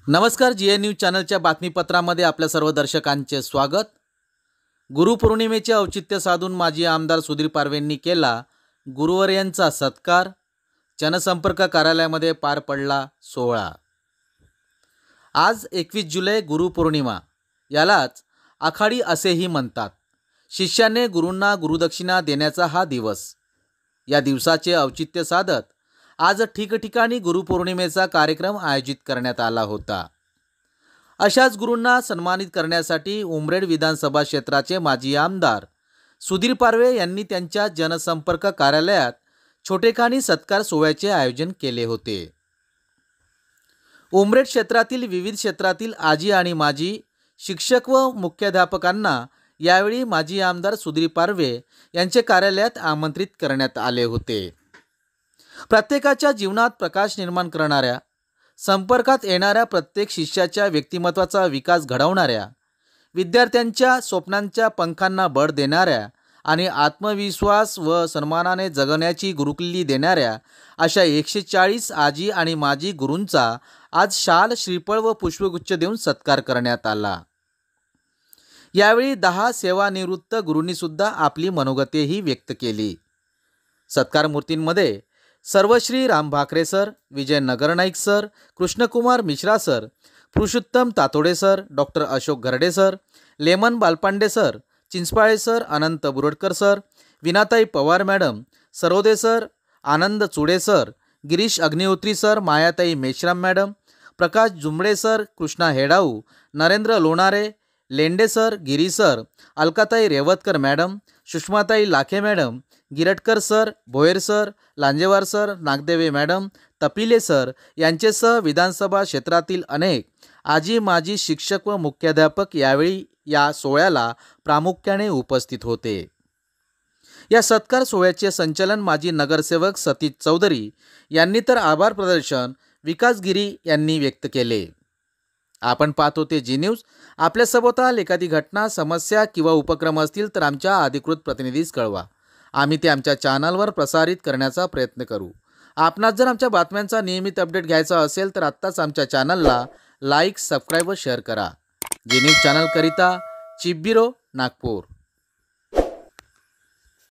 नमस्कार, GN news चॅनलच्या बातमीपत्रामध्ये आपल्या सर्व दर्शकांचे स्वागत। गुरुपौर्णिमेचे औचित्य साधून माजी आमदार सुधीर पारवेंनी केला गुरुवर्यांचा सत्कार। जनसंपर्क कार्यालयामध्ये पार पडला सोहळा। आज 21 जुलै गुरुपौर्णिमा, यालाच आखाडी असेही म्हणतात। शिष्याने गुरूंना गुरुदक्षिणा देण्याचा हा दिवस। या दिवसाचे औचित्य साधत आज ठिकठिकाणी गुरुपौर्णिमेचा कार्यक्रम आयोजित करण्यात आला होता। अशाच गुरूंना सन्मानित करण्यासाठी उमरेड विधानसभा क्षेत्राचे माजी आमदार सुधीर पारवे यांनी त्यांच्या जनसंपर्क कार्यालयात छोटेखानी सत्कार सोहळ्याचे आयोजन केले होते। उमरेड क्षेत्रातील विविध क्षेत्रातील आजी आणि माजी शिक्षक व मुख्याध्यापकांना यावेळी माजी आमदार सुधीर पारवे यांचे कार्यालयात आमंत्रित करण्यात आले होते। प्रत्येकाच्या जीवनात प्रकाश निर्माण करणाऱ्या, संपर्कात येणाऱ्या प्रत्येक शिष्याच्या व्यक्तिमत्वाचा विकास घडवणाऱ्या, विद्यार्थ्यांच्या स्वप्नांच्या पंखांना बळ देणाऱ्या आणि आत्मविश्वास व सन्मानाने जगण्याची गुरुकिल्ली देणाऱ्या अशा 140 आजी आणि माजी गुरूंचा आज शाल, श्रीफळ व पुष्पगुच्छ देऊन सत्कार करण्यात आला। यावेळी 10 सेवानिवृत्त गुरूंनी सुद्धा आपली मनोगतेही व्यक्त केली। सत्कार मूर्तींमध्ये Sarvashri Ram Bhakare sir, Vijay Nagarnaik sir, Krishnakumar Mishra sir, Purushottam Tatode sir, doctor Ashok Gharde sir, Leman Balpande sir, Chinchpale sir, Anant Buradkar sir, Vinatai Pawar madam, Sarode sir, Anand Chude sir, Girish Agnihotri sir, Mayatai Meshram madam, Prakash Jumbade sir, Krishna Hedau, Narendra Lonare, Lende sir, Giri sir, Alkatai Revatkar madam, Sushmatai Lakhe madam, Giratkar sir, Bhoyar sir, Lanjewar sir, Nagdeve madam, तपिले sir यांचेसह विधानसभा क्षेत्रातील अनेक आजी माजी शिक्षक व मुख्याध्यापक यावेळी या सोहळ्याला प्रामुख्याने उपस्थित होते। या सत्कार सोहळ्याचे संचालन माजी नगरसेवक सतीश चौधरी यांनी तर आभार प्रदर्शन विकास गिरी यांनी व्यक्त केले। आपण पाहत होते जी न्यूज। आपल्या सभोवताल एखादी घटना, समस्या किंवा उपक्रम असतील तर आमच्या अधिकृत प्रतिनिधीस कळवा। आम्ही ते आमच्या चॅनलवर प्रसारित करण्याचा प्रयत्न करू। आपणास जर आमच्या बातम्यांचा नियमित अपडेट घ्यायचा असेल तर आत्ताच आमच्या चॅनलला लाईक, सबस्क्राईब व शेअर करा। जी न्यूज चॅनल करिता चीफ ब्युरो, नागपूर।